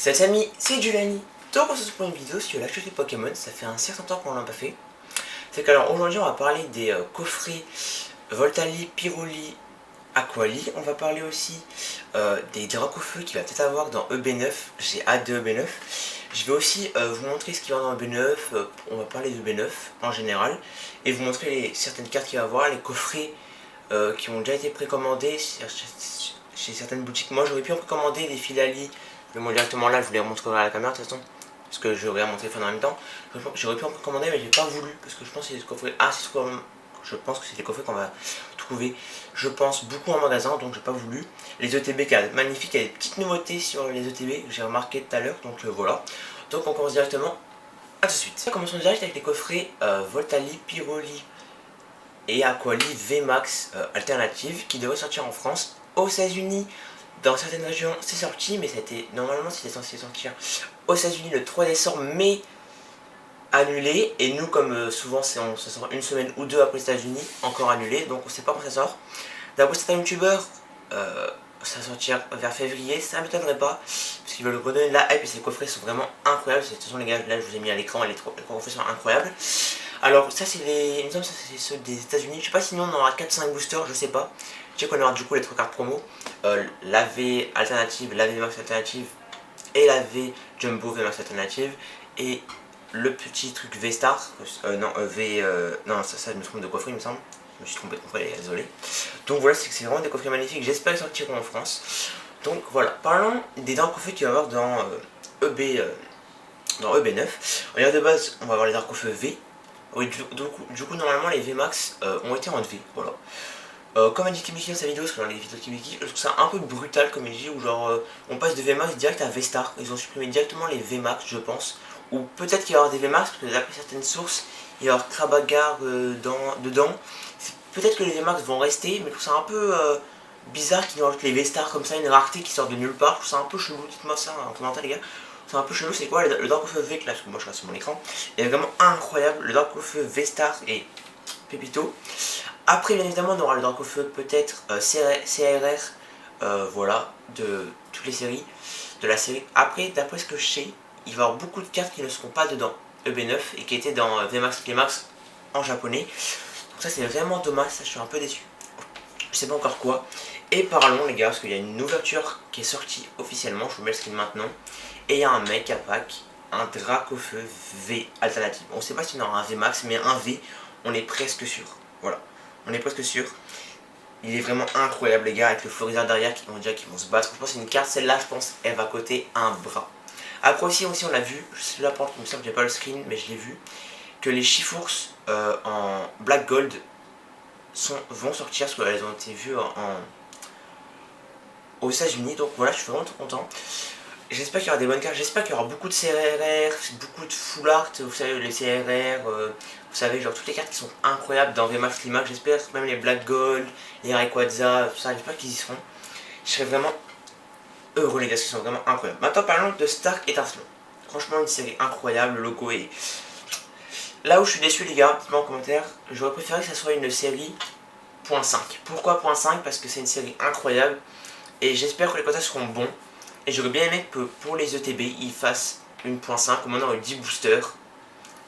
Salut amis, c'est Giuliani. Donc on se retrouve pour une vidéo sur l'actu des Pokémon, ça fait un certain temps qu'on l'a pas fait. C'est qu'alors aujourd'hui on va parler des coffrets Voltali, Pyroli, Aquali. On va parler aussi des Dracofeu qu'il va peut-être avoir dans EB9, j'ai hâte de EB9. Je vais aussi vous montrer ce qu'il va y avoir dans EB9, on va parler de EB9 en général. Et vous montrer certaines cartes qu'il va y avoir, les coffrets qui ont déjà été précommandés chez certaines boutiques. Moi j'aurais pu en précommander des Filali. Je vais directement là, je vous les remontrerai à la caméra de toute façon. Parce que je regarde mon téléphone en même temps. J'aurais pu en commander mais j'ai pas voulu. Parce que je pense que c'est des coffrets. Ah, c'est quoi. Je pense que c'est des coffrets qu'on va trouver, je pense, beaucoup en magasin. Donc j'ai pas voulu. Les ETB, magnifique. Il y a des petites nouveautés sur les ETB que j'ai remarqué tout à l'heure. Donc voilà. Donc on commence directement. A tout de suite. Commençons direct avec les coffrets Voltali, Pyroli et Aquali VMAX alternative qui devraient sortir en France, aux États-Unis. Dans certaines régions c'est sorti, mais normalement c'était censé sortir aux États-Unis le 3 décembre, mais annulé. Et nous, comme souvent ça sort une semaine ou deux après les États-Unis, encore annulé, donc on sait pas quand ça sort. D'après certains youtubeurs, ça va sortir vers février, ça m'étonnerait pas, parce qu'ils veulent redonner de la hype et ces coffrets sont vraiment incroyables. De toute façon les gars, là je vous ai mis à l'écran, les coffrets sont incroyables. Alors ça c'est il me semble que c'est ceux des États-Unis. Je sais pas, sinon on aura 4-5 boosters, je sais pas. Je sais qu'on aura du coup les 3 cartes promo, la V alternative, la V Max alternative et la V Jumbo V Max alternative, et le petit truc V Star, non ça je me trompe de coffret il me semble. Je me suis trompé de coffret, désolé. Donc voilà, c'est vraiment des coffrets magnifiques, j'espère qu'ils sortiront en France. Donc voilà, parlons des Dracofeu qu'il va y avoir dans dans EB9. Regarde, de base on va avoir les Dracofeu V. Oui, du coup, normalement, les VMAX ont été en V, voilà. Comme a dit Kibiki dans sa vidéo, parce que dans les vidéos de Kibiki, je trouve ça un peu brutal comme il dit, où genre, on passe de VMAX direct à V-Star. Ils ont supprimé directement les VMAX, je pense. Ou peut-être qu'il va y avoir des VMAX, parce que d'après certaines sources, il va y avoir Krabagar dedans. Peut-être que les VMAX vont rester, mais je trouve ça un peu bizarre qu'ils nous rajoutent les V-Star comme ça, une rareté qui sort de nulle part. Je trouve ça un peu chelou, dites-moi ça en commentaire, les gars. C'est un peu chelou, c'est quoi le Dracofeu V, là, parce que moi je reste sur mon écran. Il est vraiment incroyable, le Dracofeu V-Star et Pépito. Après, bien évidemment, on aura le Dracofeu peut-être CRR, voilà, de toutes les séries, de la série. Après, d'après ce que je sais, il va y avoir beaucoup de cartes qui ne seront pas dedans EB9 et qui étaient dans VMAX Climax en japonais. Donc ça, c'est vraiment dommage, ça, je suis un peu déçu. Je sais pas encore quoi. Et parlons, les gars, parce qu'il y a une ouverture qui est sortie officiellement, je vous mets le screen maintenant. Et il y a un mec à pack, un Dracofeu V alternative. On sait pas s'il y en aura un V max, mais un V, on est presque sûr. Voilà, on est presque sûr. Il est vraiment incroyable, les gars, avec le Florizard derrière, on dirait qu'ils vont se battre. Je pense que c'est une carte, celle-là, je pense, elle va coter un bras. Après aussi on l'a vu, je sais là par contre, il me semble que j'ai pas le screen, mais je l'ai vu, que les Chifours en Black Gold vont sortir, parce qu'elles ont été vues aux États-Unis. Donc voilà, je suis vraiment trop content. J'espère qu'il y aura des bonnes cartes, j'espère qu'il y aura beaucoup de CRR, beaucoup de full art, vous savez, les CRR, vous savez, genre toutes les cartes qui sont incroyables dans VMAX Climax, j'espère, même les Black Gold, les Rayquaza, tout ça, j'espère qu'ils y seront. Je serais vraiment heureux, les gars, parce qu'ils sont vraiment incroyables. Maintenant, parlons de Stark Étincelant. Franchement, une série incroyable, le logo est... Là où je suis déçu, les gars, dites-moi en commentaire, j'aurais préféré que ça soit une série .5. Pourquoi .5? Parce que c'est une série incroyable, et j'espère que les quotas seront bons. Et j'aurais bien aimé que pour les ETB, ils fassent une .5, comme on aurait eu 10 boosters.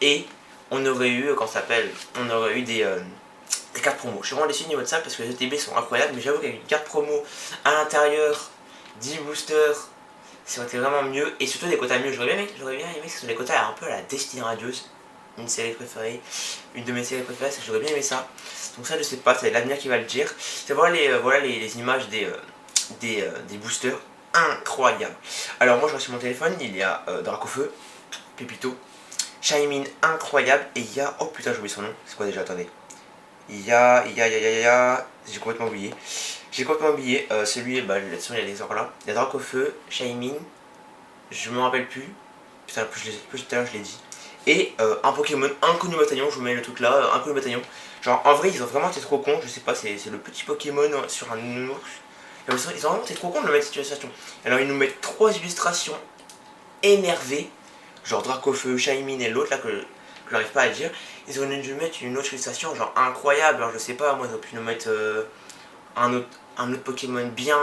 Et on aurait eu, quand ça s'appelle, on aurait eu des cartes promo. Je suis vraiment déçu au niveau de ça parce que les ETB sont incroyables. Mais j'avoue qu'avec une carte promo à l'intérieur, 10 boosters, ça aurait été vraiment mieux. Et surtout des quotas mieux. J'aurais bien aimé que ce soit des quotas un peu à la Destiny Radieuse. Une série préférée, une de mes séries préférées, j'aurais bien aimé ça. Donc ça je sais pas, c'est l'avenir qui va le dire. C'est voilà les images des boosters. Incroyable. Alors moi je reste sur mon téléphone, il y a Dracofeu, Pépito, Shaymin incroyable, et il y a, oh putain j'ai oublié son nom, c'est quoi déjà, attendez. Il y a, j'ai complètement oublié. Celui, bah là-dessus il y a des là. Il y a Dracofeu, Shaymin, je me rappelle plus, putain plus tout à l'heure je l'ai dit. Et un Pokémon inconnu bataillon, je vous mets le truc là, inconnu bataillon. Genre en vrai ils ont vraiment été trop cons, je sais pas, c'est le petit Pokémon sur un ours. Ils ont vraiment été trop cons de le mettre cette situation. Alors ils nous mettent 3 illustrations énervées, genre Dracofeu, Shaymin et l'autre là que j'arrive pas à dire. Ils ont dû mettre une autre illustration genre incroyable, alors je sais pas, moi ils ont pu nous mettre un autre Pokémon bien,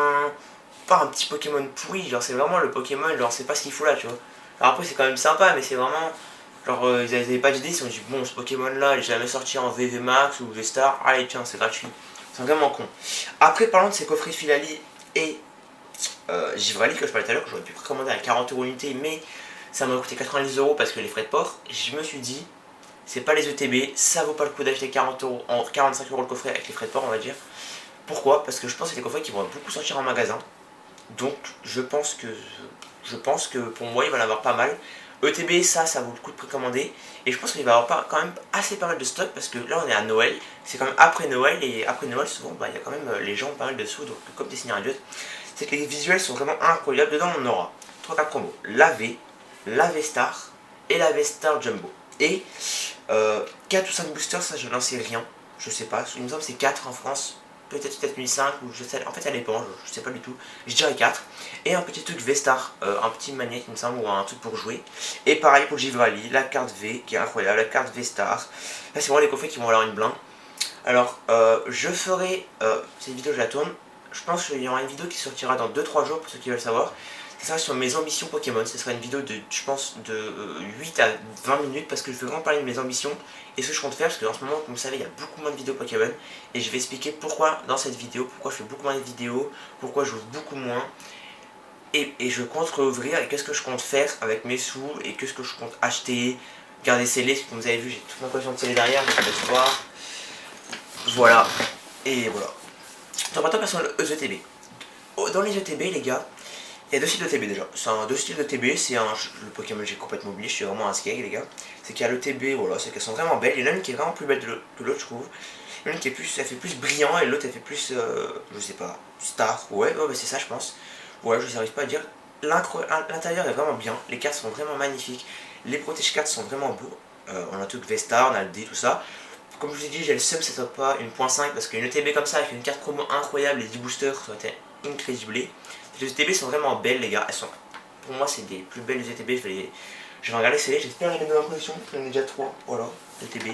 pas un petit Pokémon pourri, genre c'est vraiment le Pokémon, genre c'est pas ce qu'il faut là, tu vois. Alors après c'est quand même sympa, mais c'est vraiment, genre ils avaient pas d'idée, ils se sont dit bon ce Pokémon là il est jamais sorti en VV Max ou V-Star, allez tiens c'est gratuit. C'est vraiment con. Après parlant de ces coffrets Filali et Givrali que je parlais tout à l'heure, que j'aurais pu précommander à 40 € l'unité, mais ça m'a coûté 90 € parce que les frais de port, je me suis dit, c'est pas les ETB, ça vaut pas le coup d'acheter 40 €, en 45 € le coffret avec les frais de port on va dire. Pourquoi? Parce que je pense que c'est des coffrets qui vont beaucoup sortir en magasin. Donc je pense que pour moi il va en avoir pas mal. ETB ça vaut le coup de précommander. Et je pense qu'il va y avoir quand même assez pas mal de stock parce que là on est à Noël. C'est quand même après Noël et après Noël souvent bah, il y a quand même les gens ont pas mal de sous. Donc comme Destiny Radius, c'est que les visuels sont vraiment incroyables. Dedans on aura 3-4 combos. La V, la V-Star et la V-Star Jumbo. Et 4 ou 5 boosters, ça je n'en sais rien. Je sais pas, il me semble que c'est 4 en France. Peut-être 1005 ou je sais, en fait ça dépend, je sais pas du tout. Je dirais 4. Et un petit truc V-Star, un petit magnet il me semble, ou un truc pour jouer. Et pareil pour Givrali, la carte V qui est incroyable, la carte V-Star. Là c'est vraiment les coffrets qui vont avoir une blinde. Alors je ferai, cette vidéo je la tourne, je pense qu'il y aura une vidéo qui sortira dans 2-3 jours pour ceux qui veulent savoir. Ça sera sur mes ambitions Pokémon, ce sera une vidéo de, je pense, de 8 à 20 minutes parce que je veux vraiment parler de mes ambitions et ce que je compte faire parce qu'en ce moment, comme vous savez, il y a beaucoup moins de vidéos Pokémon et je vais expliquer pourquoi dans cette vidéo, pourquoi je fais beaucoup moins de vidéos, pourquoi je joue beaucoup moins et je compte réouvrir et qu'est-ce que je compte faire avec mes sous et qu'est-ce que je compte acheter, garder scellé, comme vous avez vu, j'ai toute ma collection de scellés derrière, je vais voir. Voilà, et voilà. Donc maintenant passons aux ETB. Dans les ETB les gars, il y a deux styles de TB déjà. C'est deux styles de TB, c'est le Pokémon j'ai complètement oublié, je suis vraiment un skeg les gars. C'est qu'il y a le TB, voilà, c'est qu'elles sont vraiment belles. Il y en a une qui est vraiment plus belle que l'autre je trouve. Il y en a une qui est plus, elle fait plus brillant et l'autre elle fait plus, je sais pas, star. Ouais, bah, c'est ça je pense. Ouais, je n'arrive pas à dire. L'intérieur est vraiment bien, les cartes sont vraiment magnifiques. Les protège cartes sont vraiment beaux. On a tout le Vestar, on a le D, tout ça. Comme je vous ai dit, j'ai le seum, ça soit pas une .5 parce qu'une ETB comme ça avec une carte promo incroyable, les 10 boosters, ça aurait été incroyable. Les ETB sont vraiment belles les gars, elles sont, pour moi c'est des plus belles ETB, je vais regarder celles-là, j'espère les mettre dans la collection, j'en ai déjà 3, voilà, ETB.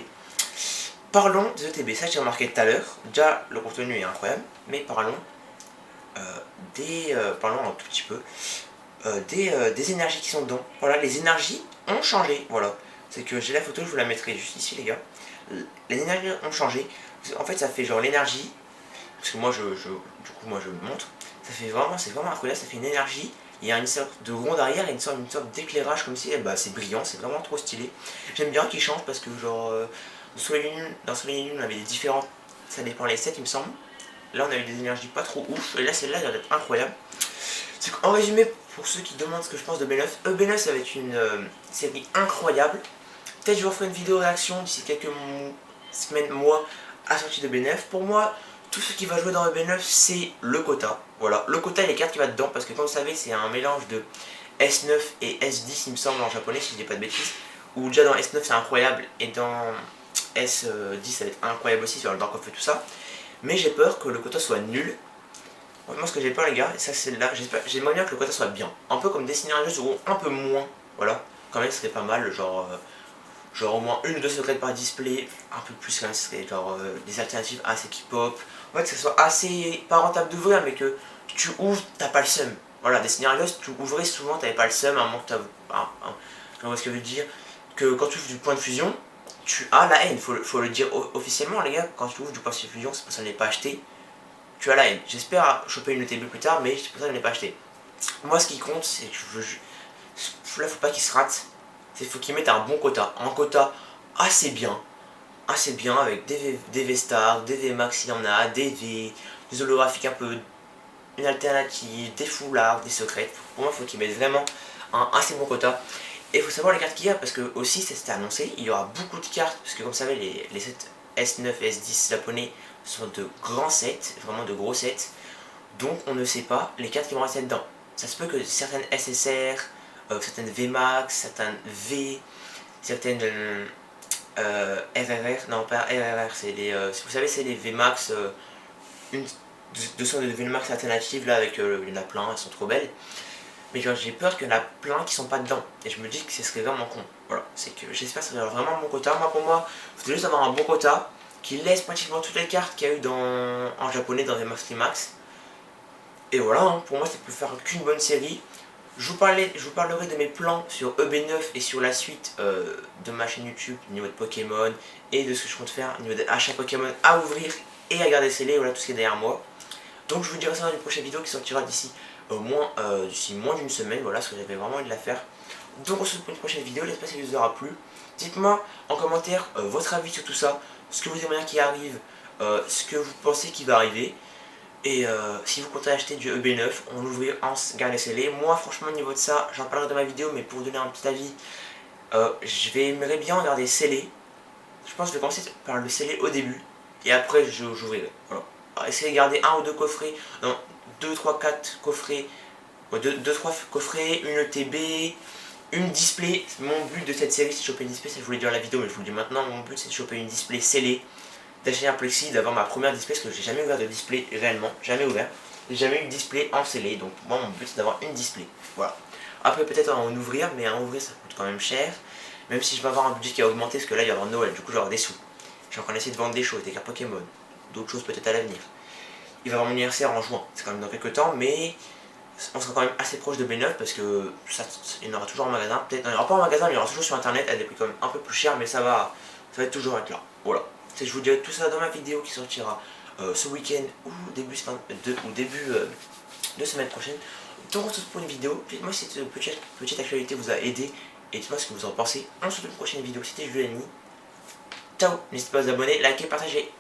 Parlons des ETB, ça j'ai remarqué tout à l'heure, déjà le contenu est incroyable, mais parlons parlons un tout petit peu des énergies qui sont dedans. Voilà, les énergies ont changé, voilà, c'est que j'ai la photo, je vous la mettrai juste ici les gars. Les énergies ont changé, en fait ça fait genre l'énergie, parce que moi du coup moi je montre. C'est vraiment incroyable, ça fait une énergie. Il y a une sorte de rond derrière et une sorte d'éclairage comme si bah, c'est brillant, c'est vraiment trop stylé. J'aime bien qu'il change parce que genre dans Soleil et Lune on avait des différents, ça dépend les sets il me semble. Là on a eu des énergies pas trop ouf et là celle-là elle a l'air d'être incroyable. En résumé, pour ceux qui demandent ce que je pense de B9, B9 ça va être une série incroyable. Peut-être je vous referai une vidéo réaction d'ici quelques semaines, mois à la sortie de B9. Pour moi, tout ce qui va jouer dans le B9 c'est le quota. Voilà, le quota et les cartes qui va dedans parce que comme vous savez c'est un mélange de S9 et S10 il me semble en japonais si je dis pas de bêtises. Ou déjà dans S9 c'est incroyable et dans S10 ça va être incroyable aussi sur le Dark of et tout ça. Mais j'ai peur que le quota soit nul. Moi ce que j'ai peur les gars, et ça c'est là, j'aimerais bien que le quota soit bien. Un peu comme Destiny Radius ou un peu moins. Voilà, quand même ce serait pas mal, genre au moins une ou deux secrètes par display, un peu plus quand même, ce serait genre des alternatives assez qui pop. En fait que ce soit assez, pas rentable d'ouvrir mais que tu ouvres, t'as pas le seum. Voilà, Destiny Radius, tu ouvrais souvent, t'avais pas le seum, à un moment que t'as... je vois ce que je veux dire, que quand tu ouvres du point de fusion, tu as la haine, faut le dire officiellement les gars, quand tu ouvres du point de fusion, c'est pour ça que je ne l'ai pas acheté, tu as la haine. J'espère choper une ETB plus tard, mais c'est pour ça que je ne l'ai pas acheté. Moi ce qui compte, c'est que là faut pas qu'il se rate, il faut qu'il mette un bon quota, un quota assez bien avec des V-Stars, des V-Max il y en a, des holographiques un peu, une alternative, des foulards, des secrets. Pour moi il faut qu'il mette vraiment un assez bon quota. Et il faut savoir les cartes qu'il y a parce que aussi c'était annoncé, il y aura beaucoup de cartes, parce que comme vous savez les sets S9 et S10 japonais sont de grands sets, vraiment de gros sets. Donc on ne sait pas les cartes qui vont rester dedans. Ça se peut que certaines SSR, certaines VMAX, certaines V, certaines RRR, non pas RRR, c'est les, vous savez c'est les VMAX, deux sortes de VMAX alternatives là avec, il y en a plein, elles sont trop belles. Mais j'ai peur qu'il y en a plein qui sont pas dedans. Et je me dis que ce serait vraiment con. Voilà, c'est que j'espère que ça va avoir vraiment un bon quota. Moi pour moi, il faut juste avoir un bon quota qui laisse pratiquement toutes les cartes qu'il y a eu en japonais dans les Max Max. Et voilà, hein, pour moi ça peut faire qu'une bonne série. Je vous parlerai de mes plans sur EB9 et sur la suite de ma chaîne YouTube au niveau de Pokémon et de ce que je compte faire au niveau d'achat Pokémon à ouvrir et à garder scellé, voilà tout ce qui est derrière moi. Donc je vous dirai ça dans une prochaine vidéo qui sortira d'ici moins d'une semaine, voilà, parce que j'avais vraiment envie de la faire. Donc on se retrouve pour une prochaine vidéo, j'espère que ça vous aura plu. Dites-moi en commentaire votre avis sur tout ça, ce que vous aimeriez qui arrive, ce que vous pensez qui va arriver. Et si vous comptez acheter du EB9, on l'ouvrir en garde scellé. Moi franchement au niveau de ça, j'en parlerai dans ma vidéo, mais pour vous donner un petit avis, j'aimerais bien en garder scellé. Je pense que je vais commencer par le scellé au début, et après j'ouvrirai. Voilà. Essayez de garder un ou deux coffrets, non, 2, 3, 4 coffrets, 2, 3 coffrets, une ETB, une display. Mon but de cette série c'est de choper une display, ça je voulais dire dans la vidéo mais je vous le dis maintenant, mon but c'est de choper une display scellée, d'acheter un plexi, d'avoir ma première display, parce que j'ai jamais ouvert de display réellement, jamais ouvert, j'ai jamais eu de display en scellé, donc moi mon but c'est d'avoir une display, voilà. Après peut-être en ouvrir, mais en ouvrir ça coûte quand même cher, même si je vais avoir un budget qui a augmenté, parce que là il y aura Noël, du coup j'aurai des sous. Je suis en train d'essayer de vendre des choses, des cartes Pokémon, d'autres choses peut-être à l'avenir. Il va y avoir mon anniversaire en juin, c'est quand même dans quelques temps, mais on sera quand même assez proche de B9 parce que ça, il y en aura toujours en magasin. Peut-être, il n'y aura pas en magasin, mais il y aura toujours sur internet à des prix quand même un peu plus chers, mais ça va être toujours être là. Voilà. Je vous dirai tout ça dans ma vidéo qui sortira ce week-end ou début de semaine prochaine. Donc on se retrouve pour une vidéo. Dites-moi si cette petite actualité vous a aidé et dites-moi ce que vous en pensez. On se retrouve pour une prochaine vidéo. C'était Juliani. Ciao. N'hésitez pas à vous abonner, liker, partager.